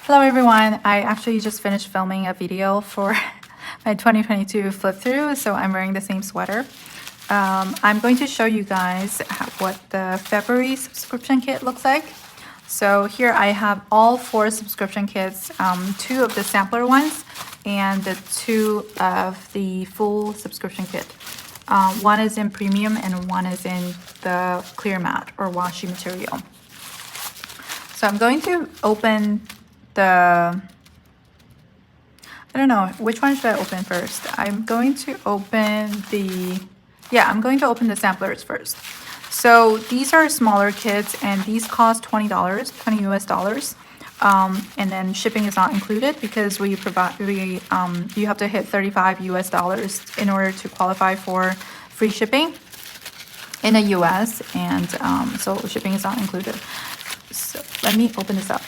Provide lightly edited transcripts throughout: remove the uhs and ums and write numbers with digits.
Hello everyone, I actually just finished filming a video for my 2022 flip through, so I'm wearing the same sweater. I'm going to show you guys what the February subscription kit looks like. So here I have all 4 subscription kits, 2 of the sampler ones and the 2 of the full subscription kit. One is in premium and one is in the clear matte or washi material. So I'm going to open I don't know, which one should I open first? I'm going to open I'm going to open the samplers first. So these are smaller kits and these cost $20, 20 US dollars. And then shipping is not included because you have to hit 35 US dollars in order to qualify for free shipping in the US, and so shipping is not included. So let me open this up.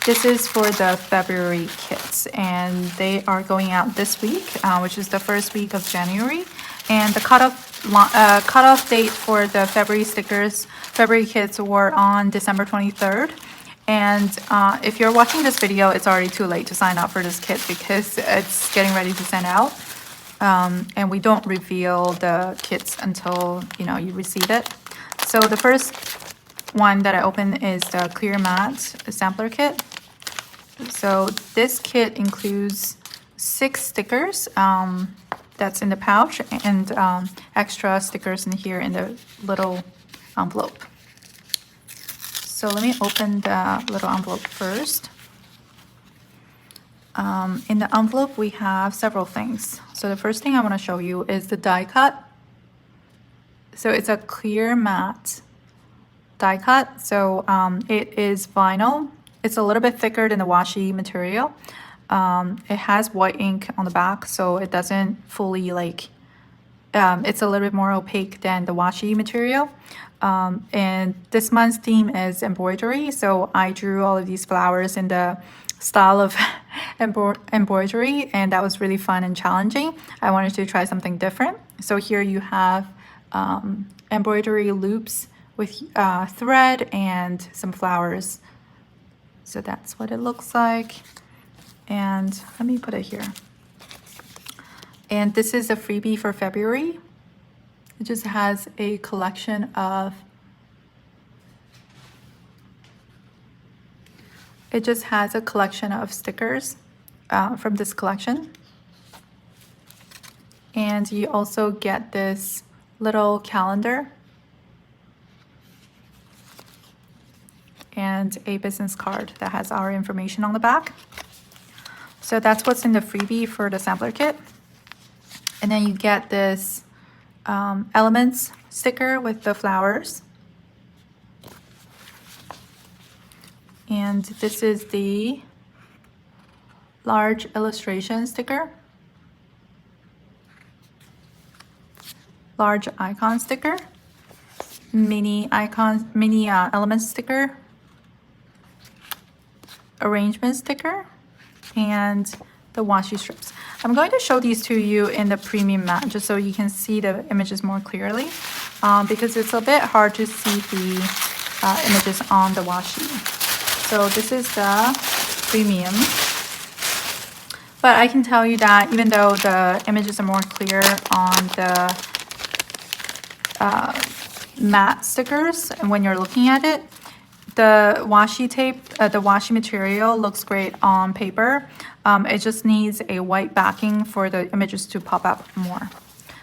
This is for the February kits, and they are going out this week, which is the first week of January. And the cutoff date for the February kits were on December 23rd. And if you're watching this video, it's already too late to sign up for this kit because it's getting ready to send out. And we don't reveal the kits until you receive it. So the first one that I opened is the clear matte sampler kit. So this kit includes 6 stickers that's in the pouch, and extra stickers in here in the little envelope. So let me open the little envelope first. In the envelope we have several things. So the first thing I want to show you is the die cut. So it's a clear matte die cut. So it is vinyl. It's a little bit thicker than the washi material. It has white ink on the back, so it doesn't fully it's a little bit more opaque than the washi material. And this month's theme is embroidery, so I drew all of these flowers in the style of embroidery, and that was really fun and challenging. I wanted to try something different. So here you have embroidery loops with thread and some flowers. So that's what it looks like. And let me put it here. And this is a freebie for February. It just has a collection of stickers from this collection. And you also get this little calendar and a business card that has our information on the back. So that's what's in the freebie for the sampler kit. And then you get this elements sticker with the flowers. And this is the large illustration sticker, large icon sticker, mini elements sticker, arrangement sticker, and the washi strips. I'm going to show these to you in the premium matte just so you can see the images more clearly, because it's a bit hard to see the images on the washi. So this is the premium, but I can tell you that even though the images are more clear on the matte stickers, and when you're looking at it, the washi tape, the washi material looks great on paper. It just needs a white backing for the images to pop up more.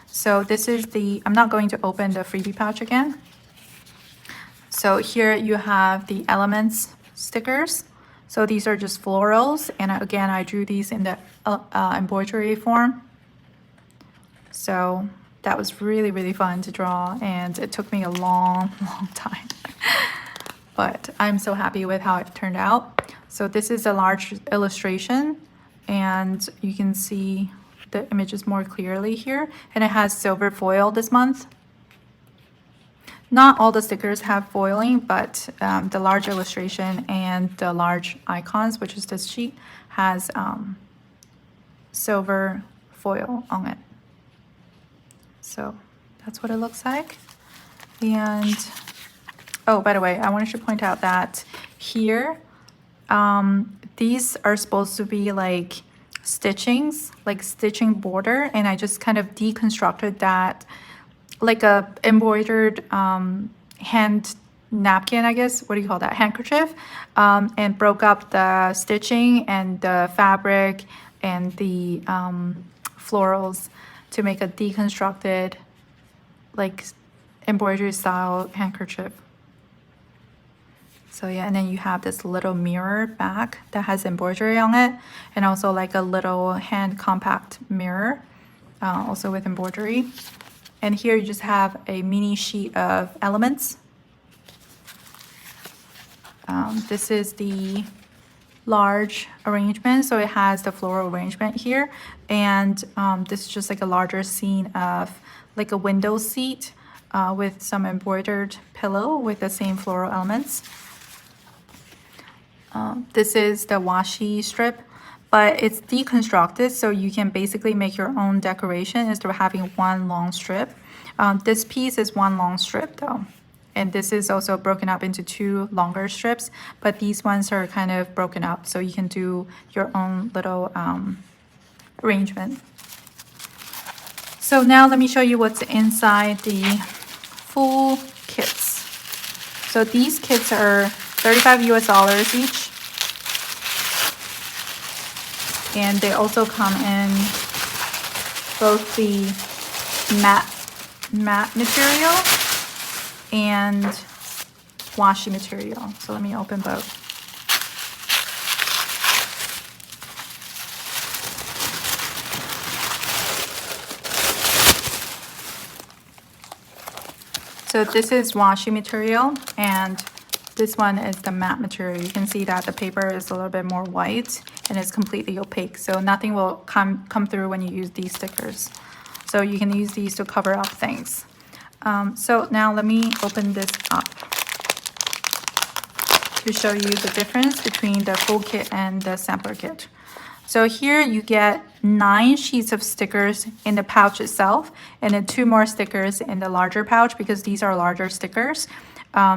So this is I'm not going to open the freebie pouch again. So here you have the elements stickers. So these are just florals, and again I drew these in the embroidery form. So that was really fun to draw, and it took me a long time. But I'm so happy with how it turned out. So this is a large illustration, and you can see the images more clearly here. And it has silver foil this month. Not all the stickers have foiling, but the large illustration and the large icons, which is this sheet, has silver foil on it. So that's what it looks like. And Oh, by the way, I wanted to point out that here, these are supposed to be like stitchings, like stitching border, and I just kind of deconstructed that like a embroidered hand napkin, I guess. What do you call that? Handkerchief, and broke up the stitching and the fabric and the florals to make a deconstructed like embroidery style handkerchief. So yeah, and then you have this little mirror back that has embroidery on it, and also like a little hand compact mirror, also with embroidery. And here you just have a mini sheet of elements. This is the large arrangement, so it has the floral arrangement here, and this is just like a larger scene of like a window seat with some embroidered pillow with the same floral elements. This is the washi strip, but it's deconstructed, so you can basically make your own decoration instead of having one long strip. This piece is one long strip though, and this is also broken up into two longer strips, but these ones are kind of broken up, so you can do your own little arrangement. So now let me show you what's inside the full kits. So these kits are $35 US each. And they also come in both the matte material and washi material. So let me open both. So this is washi material, and this one is the matte material. You can see that the paper is a little bit more white and it's completely opaque, so nothing will come through when you use these stickers. So you can use these to cover up things. So now let me open this up to show you the difference between the full kit and the sampler kit. So here you get 9 sheets of stickers in the pouch itself, and then 2 more stickers in the larger pouch because these are larger stickers.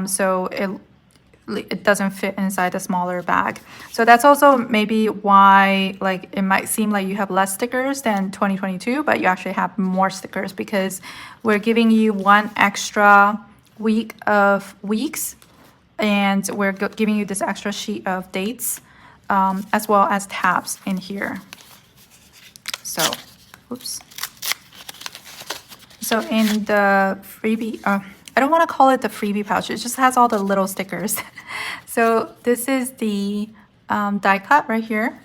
So it doesn't fit inside the smaller bag. So that's also maybe why like it might seem like you have less stickers than 2022, but you actually have more stickers because we're giving you 1 extra week of weeks, and we're giving you this extra sheet of dates, as well as tabs in here. So, oops. So in the freebie, I don't want to call it the freebie pouch, it just has all the little stickers. So this is the die cut right here,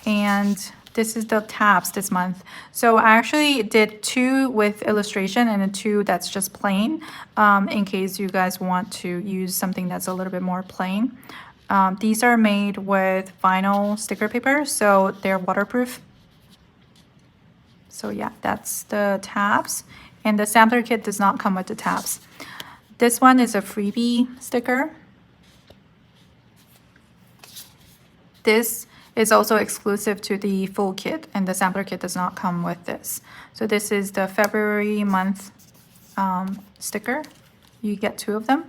and this is the tabs this month. So I actually did 2 with illustration and a 2 that's just plain, in case you guys want to use something that's a little bit more plain. These are made with vinyl sticker paper, so they're waterproof. So yeah, that's the tabs, and the sampler kit does not come with the tabs. This one is a freebie sticker. This is also exclusive to the full kit, and the sampler kit does not come with this. So this is the February month sticker. You get 2 of them,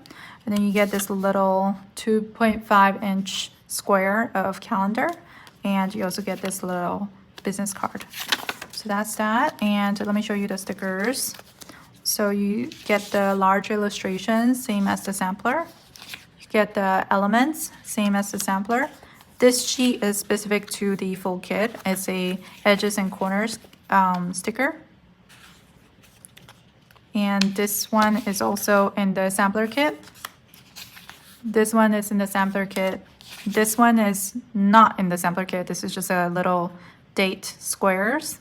and then you get this little 2.5-inch square of calendar, and you also get this little business card. So that's that, and let me show you the stickers. So you get the large illustrations, same as the sampler. You get the elements, same as the sampler. This sheet is specific to the full kit. It's a edges and corners sticker. And this one is also in the sampler kit. This one is in the sampler kit. This one is not in the sampler kit. This is just a little date squares.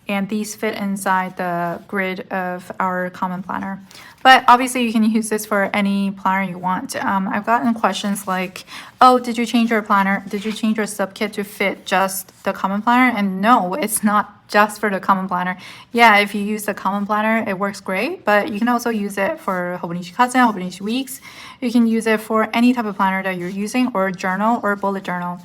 And these fit inside the grid of our common planner. But obviously you can use this for any planner you want. I've gotten questions like, oh, did you change your planner? Did you change your sub kit to fit just the common planner? And no, it's not just for the common planner. Yeah, if you use the common planner, it works great, but you can also use it for Hobonichi Kazen, Hobonichi Weeks. You can use it for any type of planner that you're using, or a journal or a bullet journal.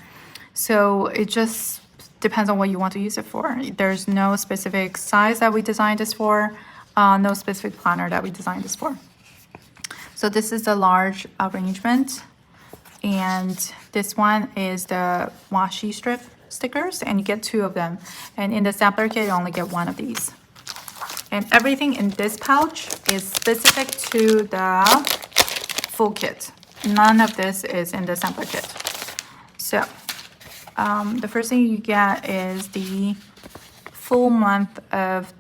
So it just depends on what you want to use it for. There's no specific size that we designed this for, no specific planner that we designed this for. So this is a large arrangement, and this one is the washi strip stickers, and you get 2 of them. And in the sampler kit, you only get 1 of these. And everything in this pouch is specific to the full kit. None of this is in the sampler kit. So the first thing you get is the full month of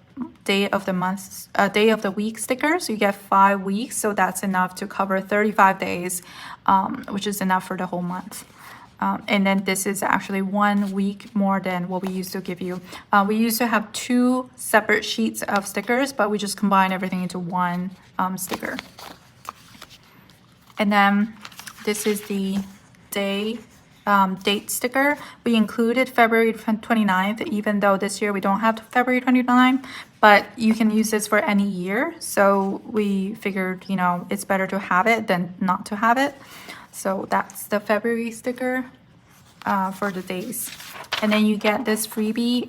day of the week stickers. You get 5 weeks, so that's enough to cover 35 days, which is enough for the whole month. And then this is actually 1 week more than what we used to give you. We used to have 2 separate sheets of stickers, but we just combine everything into 1 sticker. And then this is the date sticker. We included February 29th, even though this year we don't have February 29th, but you can use this for any year. So we figured, you know, it's better to have it than not to have it. So that's the February sticker for the days. And then you get this freebie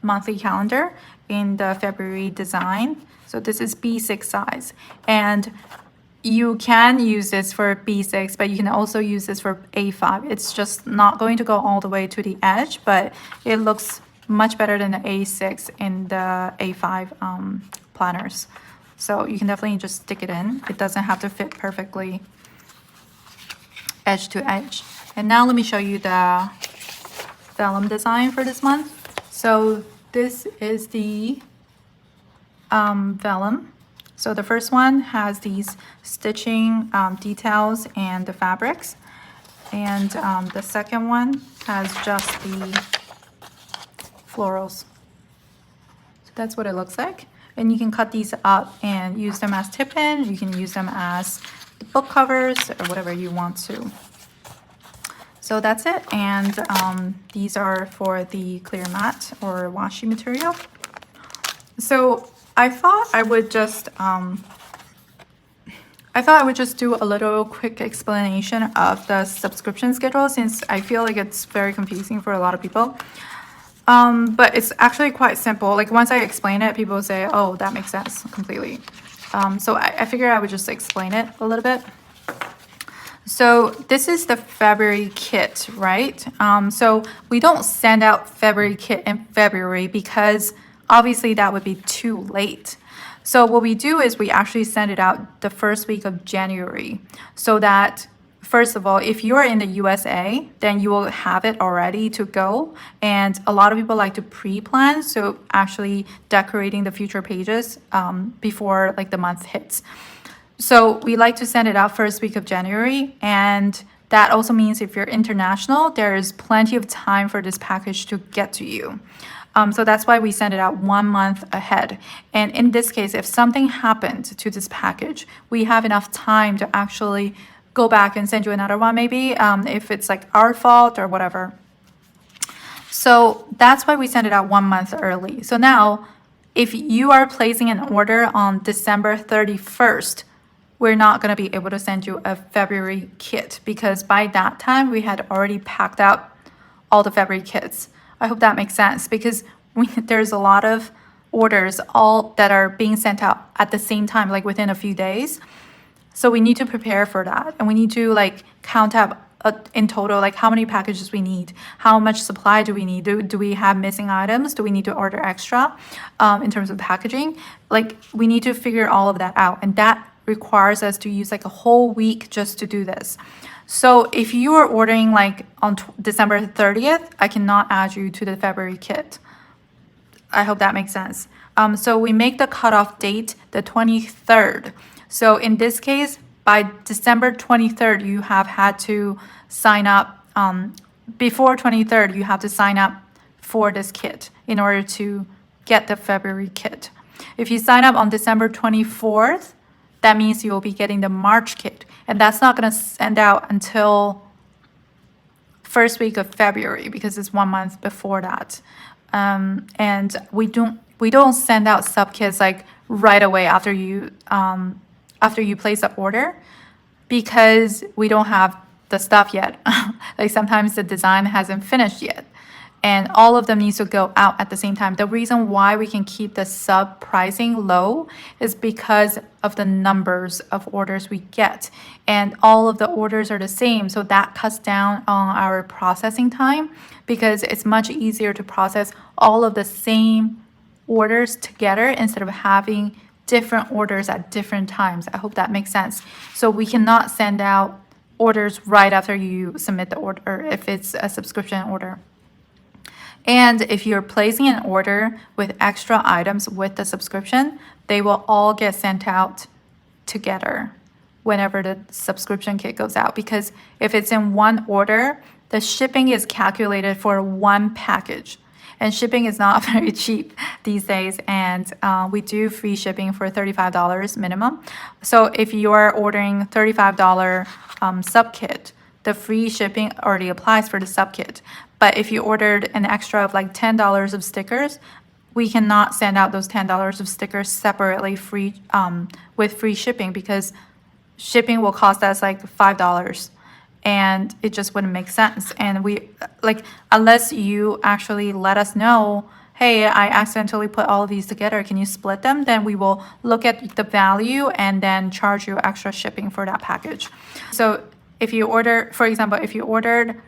monthly calendar in the February design. So this is B6 size. And you can use this for B6, but you can also use this for A5. It's just not going to go all the way to the edge, but it looks much better than the A6 in the A5 planners. So you can definitely just stick it in. It doesn't have to fit perfectly edge to edge. And now let me show you the vellum design for this month. So this is the vellum. So the first one has these stitching details and the fabrics. And the second one has just the florals. So that's what it looks like. And you can cut these up and use them as tip-in. You can use them as book covers or whatever you want to. So that's it. And these are for the clear mat or washi material. So I thought I would just do a little quick explanation of the subscription schedule, since I feel like it's very confusing for a lot of people. But it's actually quite simple. Like once I explain it, people say, oh, that makes sense completely. So I figured I would just explain it a little bit. So this is the February kit, right? So we don't send out February kit in February because obviously that would be too late. So what we do is we actually send it out the first week of January, so that first of all, if you're in the USA, then you will have it already to go. And a lot of people like to pre-plan, so actually decorating the future pages before like the month hits. So we like to send it out first week of January, and that also means if you're international, there is plenty of time for this package to get to you. So that's why we send it out 1 month ahead. And in this case, if something happened to this package, we have enough time to actually go back and send you another one, maybe if it's like our fault or whatever. So that's why we send it out 1 month early. So now, if you are placing an order on December 31st, we're not going to be able to send you a February kit because by that time we had already packed out all the February kits. I hope that makes sense, because there's a lot of orders all that are being sent out at the same time, like within a few days. So we need to prepare for that, and we need to like count up in total, like how many packages we need, how much supply do we need, do we have missing items, do we need to order extra in terms of packaging. Like we need to figure all of that out, and that requires us to use like a whole week just to do this. So if you are ordering like on December 30th, I cannot add you to the February kit. I hope that makes sense. So we make the cutoff date the 23rd. So in this case, by December 23rd, you have had to sign up. Before 23rd, you have to sign up for this kit in order to get the February kit. If you sign up on December 24th, that means you will be getting the March kit. And that's not going to send out until first week of February because it's 1 month before that. And we don't send out sub kits like right away after you place the order, because we don't have the stuff yet. Like sometimes the design hasn't finished yet. and all of them needs to go out at the same time. The reason why we can keep the sub pricing low is because of the numbers of orders we get, and all of the orders are the same, so that cuts down on our processing time because it's much easier to process all of the same orders together instead of having different orders at different times. I hope that makes sense. So we cannot send out orders right after you submit the order if it's a subscription order. And if you're placing an order with extra items with the subscription, they will all get sent out together whenever the subscription kit goes out. Because if it's in one order, the shipping is calculated for one package. And shipping is not very cheap these days. And we do free shipping for $35 minimum. So if you're ordering $35 sub kit, the free shipping already applies for the sub kit. But if you ordered an extra of like $10 of stickers, we cannot send out those $10 of stickers separately with free shipping, because shipping will cost us like $5 and it just wouldn't make sense. And we like, unless you actually let us know, hey, I accidentally put all of these together, can you split them? Then we will look at the value and then charge you extra shipping for that package. So if you order, for example, if you ordered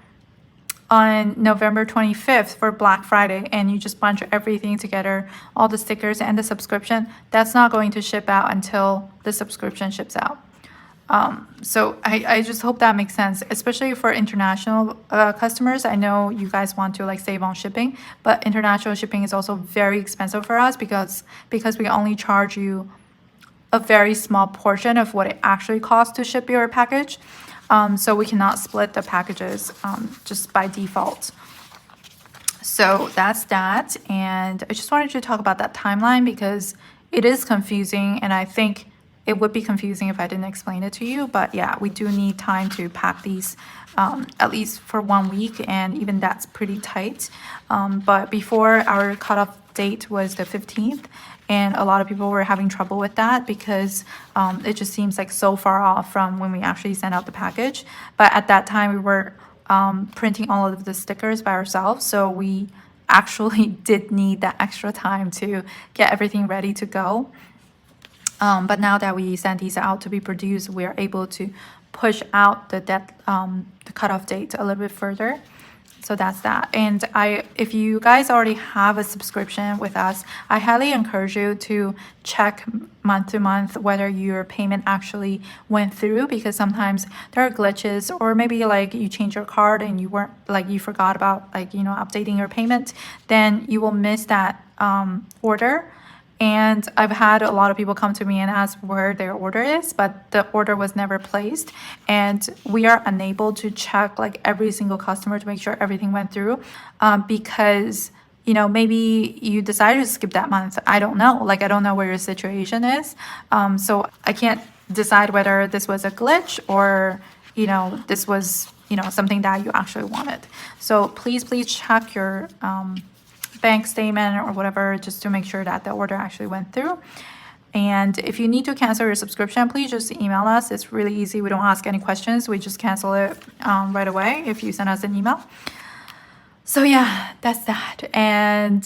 on November 25th for Black Friday and you just bunch everything together, all the stickers and the subscription, that's not going to ship out until the subscription ships out. So I just hope that makes sense, especially for international customers. I know you guys want to like save on shipping, but international shipping is also very expensive for us because we only charge you a very small portion of what it actually costs to ship your package. So we cannot split the packages just by default. So that's that. And I just wanted to talk about that timeline because it is confusing, and I think it would be confusing if I didn't explain it to you. But yeah, we do need time to pack these at least for 1 week, and even that's pretty tight. But before, our cutoff date was the 15th. And a lot of people were having trouble with that because it just seems like so far off from when we actually sent out the package. But at that time, we were printing all of the stickers by ourselves. So we actually did need that extra time to get everything ready to go. But now that we send these out to be produced, we are able to push out the cutoff date a little bit further. So that's that. And if you guys already have a subscription with us, I highly encourage you to check month to month whether your payment actually went through, because sometimes there are glitches, or maybe like you change your card and you forgot about updating your payment, then you will miss that order. And I've had a lot of people come to me and ask where their order is, but the order was never placed. And we are unable to check like every single customer to make sure everything went through because, maybe you decided to skip that month. I don't know. I don't know where your situation is. So I can't decide whether this was a glitch or, this was, something that you actually wanted. So please check your bank statement or whatever, just to make sure that the order actually went through. And if you need to cancel your subscription, please just email us. It's really easy. We don't ask any questions. We just cancel it right away if you send us an email. So yeah, that's that. And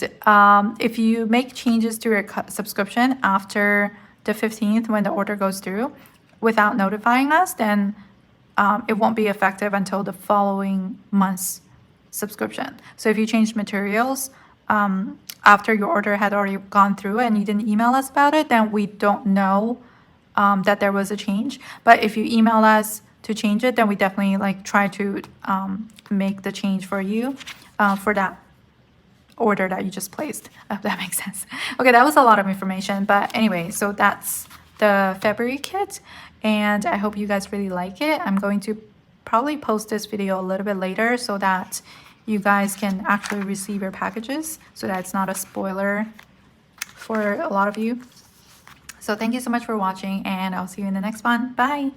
if you make changes to your subscription after the 15th when the order goes through without notifying us, then it won't be effective until the following month's subscription. So if you change materials after your order had already gone through and you didn't email us about it, then we don't know that there was a change. But if you email us to change it, then we definitely try to make the change for you for that order that you just placed. I hope that makes sense. Okay, that was a lot of information, but anyway, so that's the February kit, and I hope you guys really like it. I'm going to probably post this video a little bit later so that you guys can actually receive your packages, so that it's not a spoiler for a lot of you. So thank you so much for watching, and I'll see you in the next one. Bye.